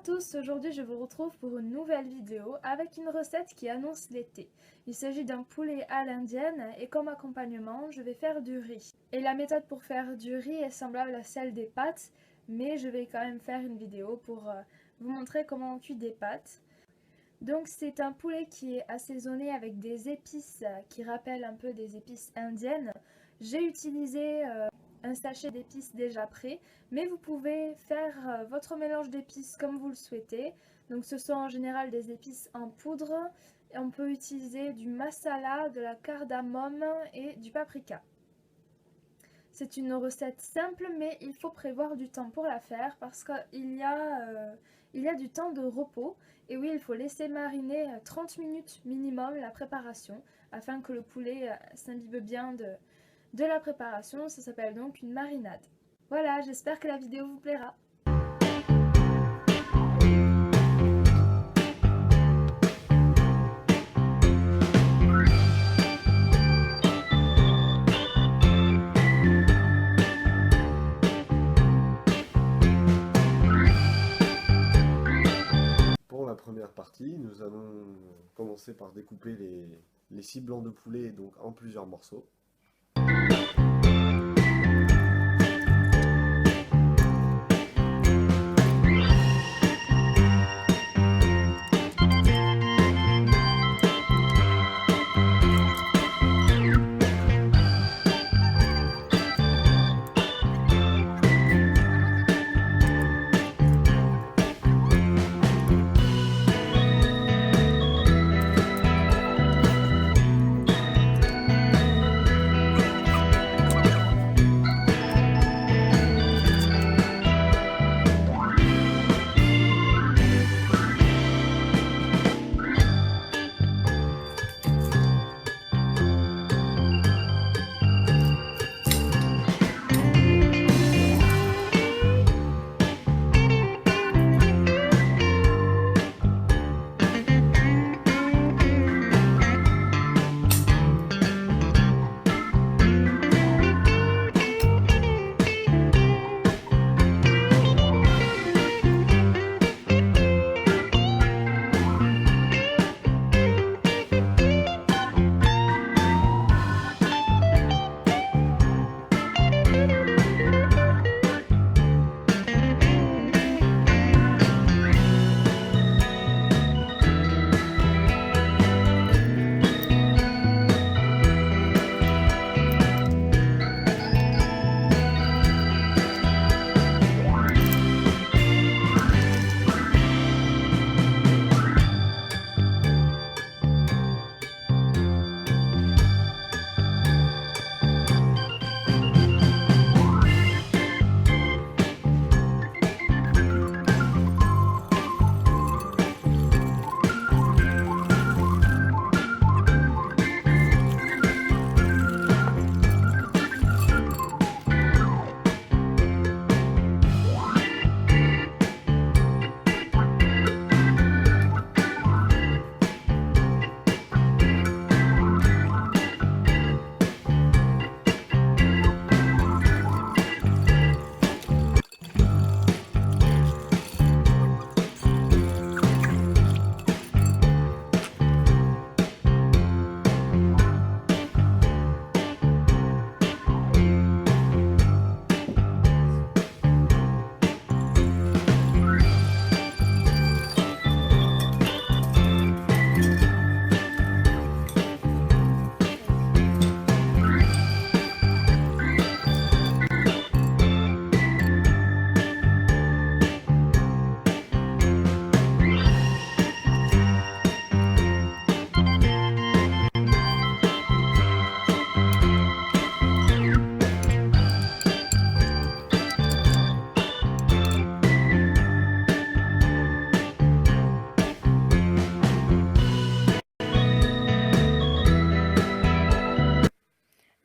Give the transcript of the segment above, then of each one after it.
tous, aujourd'hui je vous retrouve pour une nouvelle vidéo avec une recette qui annonce l'été. Il s'agit d'un poulet à l'indienne et comme accompagnement je vais faire du riz. Et la méthode pour faire du riz est semblable à celle des pâtes, mais je vais quand même faire une vidéo pour vous montrer comment on cuit des pâtes. Donc c'est un poulet qui est assaisonné avec des épices qui rappellent un peu des épices indiennes. J'ai utilisé un sachet d'épices déjà prêt, mais vous pouvez faire votre mélange d'épices comme vous le souhaitez. Donc ce sont en général des épices en poudre. Et on peut utiliser du masala, de la cardamome et du paprika. C'est une recette simple, mais il faut prévoir du temps pour la faire parce qu'il y a du temps de repos. Et oui, il faut laisser mariner 30 minutes minimum la préparation afin que le poulet s'imbibe bien de la préparation. Ça s'appelle donc une marinade. Voilà, j'espère que la vidéo vous plaira. Pour la première partie, nous allons commencer par découper les 6 blancs de poulet donc en plusieurs morceaux.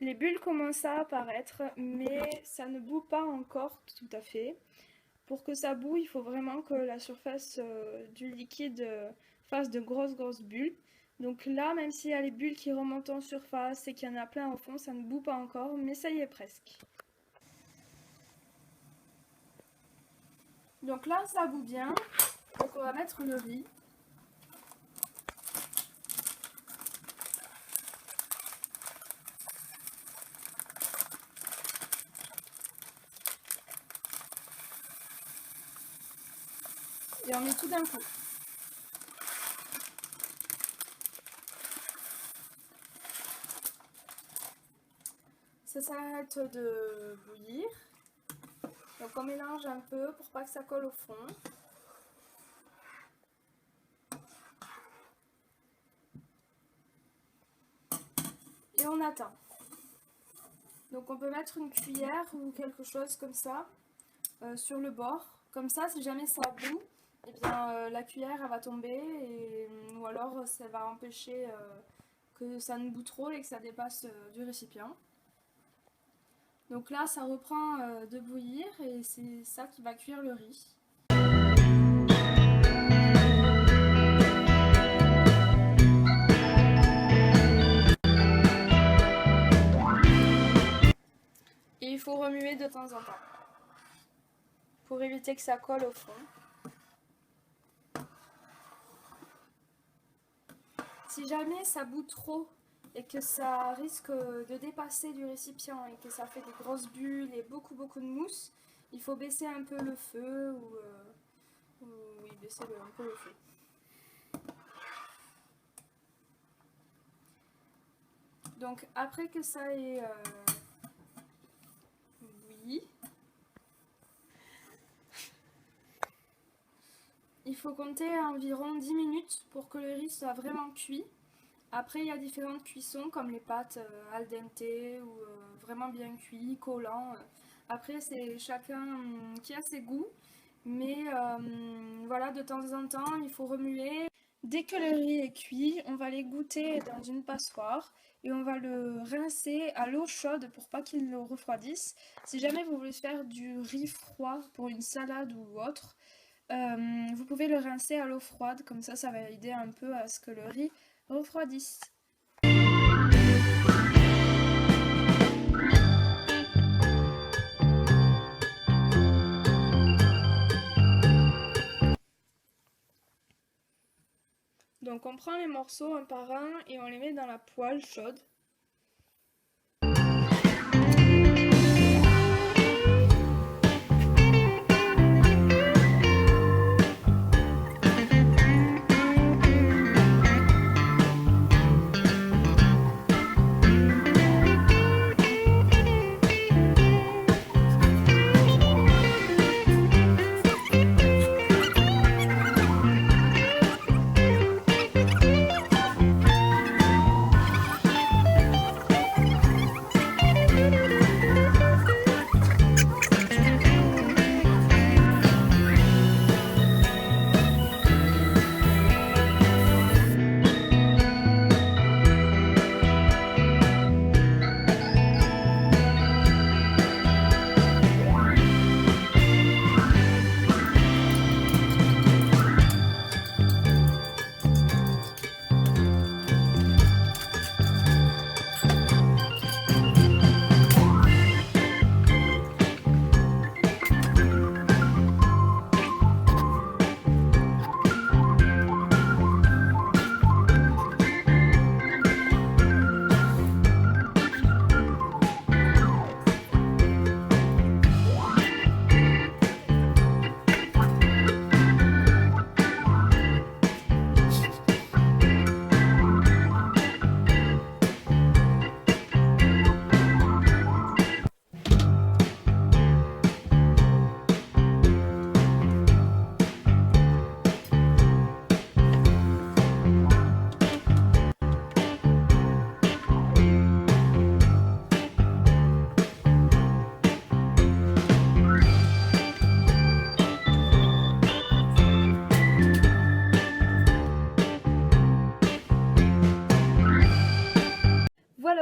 Les bulles commencent à apparaître, mais ça ne bout pas encore tout à fait. Pour que ça boue, il faut vraiment que la surface du liquide fasse de grosses bulles. Donc là, même s'il y a les bulles qui remontent en surface et qu'il y en a plein au fond, ça ne bout pas encore, mais ça y est presque. Donc là, ça bout bien. Donc on va mettre le riz. Et on met tout d'un coup. Ça s'arrête de bouillir. Donc on mélange un peu pour pas que ça colle au fond. Et on attend. Donc on peut mettre une cuillère ou quelque chose comme ça sur le bord. Comme ça, si jamais ça bout, eh bien, la cuillère elle va tomber ou alors ça va empêcher que ça ne bout trop et que ça dépasse du récipient. Donc là, ça reprend de bouillir et c'est ça qui va cuire le riz. Et il faut remuer de temps en temps pour éviter que ça colle au fond. Si jamais ça bout trop et que ça risque de dépasser du récipient et que ça fait des grosses bulles et beaucoup de mousse, il faut baisser un peu le feu ou oui, baisser un peu le feu. Donc après que ça ait bouilli, il faut compter environ 10 minutes pour que le riz soit vraiment cuit. Après, il y a différentes cuissons comme les pâtes al dente ou vraiment bien cuits, collants. Après, c'est chacun qui a ses goûts. Mais voilà, de temps en temps, il faut remuer. Dès que le riz est cuit, on va l'égoutter dans une passoire et on va le rincer à l'eau chaude pour pas qu'il le refroidisse. Si jamais vous voulez faire du riz froid pour une salade ou autre, vous pouvez le rincer à l'eau froide, comme ça va aider un peu à ce que le riz refroidisse. Donc on prend les morceaux un par un et on les met dans la poêle chaude.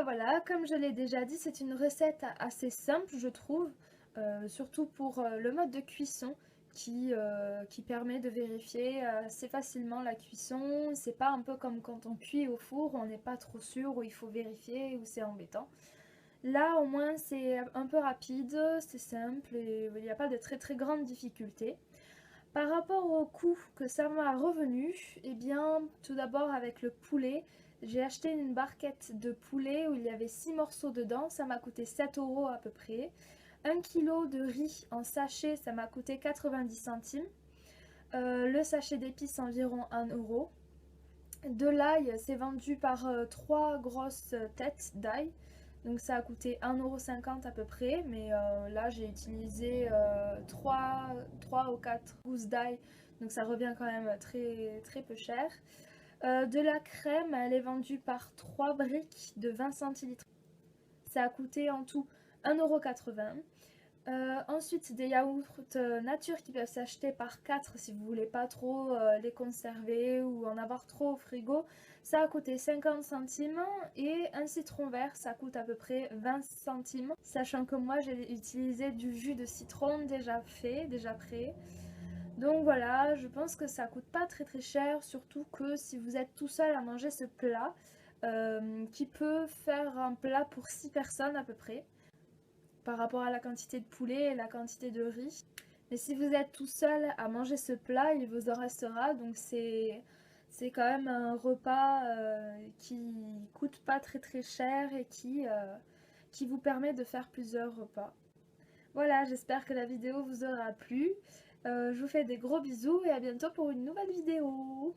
Voilà, comme je l'ai déjà dit, c'est une recette assez simple, je trouve, surtout pour le mode de cuisson qui permet de vérifier assez facilement la cuisson. C'est pas un peu comme quand on cuit au four, on n'est pas trop sûr, où il faut vérifier, où c'est embêtant. Là, au moins, c'est un peu rapide, c'est simple et il n'y a pas de très grande difficulté. Par rapport au coût que ça m'a revenu, eh bien tout d'abord avec le poulet, j'ai acheté une barquette de poulet où il y avait 6 morceaux dedans, ça m'a coûté 7 € à peu près. 1 kg de riz en sachet, ça m'a coûté 90 centimes. Le sachet d'épices environ 1 euro. De l'ail, c'est vendu par 3 grosses têtes d'ail. Donc ça a coûté 1,50 € à peu près. Mais là, j'ai utilisé 3 ou 4 gousses d'ail. Donc ça revient quand même très, très peu cher. De la crème, elle est vendue par 3 briques de 20 centilitres. Ça a coûté en tout 1,80 €. Ensuite, des yaourts nature qui peuvent s'acheter par 4 si vous voulez pas trop les conserver ou en avoir trop au frigo. Ça a coûté 50 centimes et un citron vert, ça coûte à peu près 20 centimes. Sachant que moi, j'ai utilisé du jus de citron déjà fait, déjà prêt. Donc voilà, je pense que ça coûte pas très très cher, surtout que si vous êtes tout seul à manger ce plat, qui peut faire un plat pour 6 personnes à peu près par rapport à la quantité de poulet et la quantité de riz. Mais si vous êtes tout seul à manger ce plat, il vous en restera. Donc c'est quand même un repas qui coûte pas très très cher et qui vous permet de faire plusieurs repas. Voilà, j'espère que la vidéo vous aura plu. Je vous fais des gros bisous et à bientôt pour une nouvelle vidéo.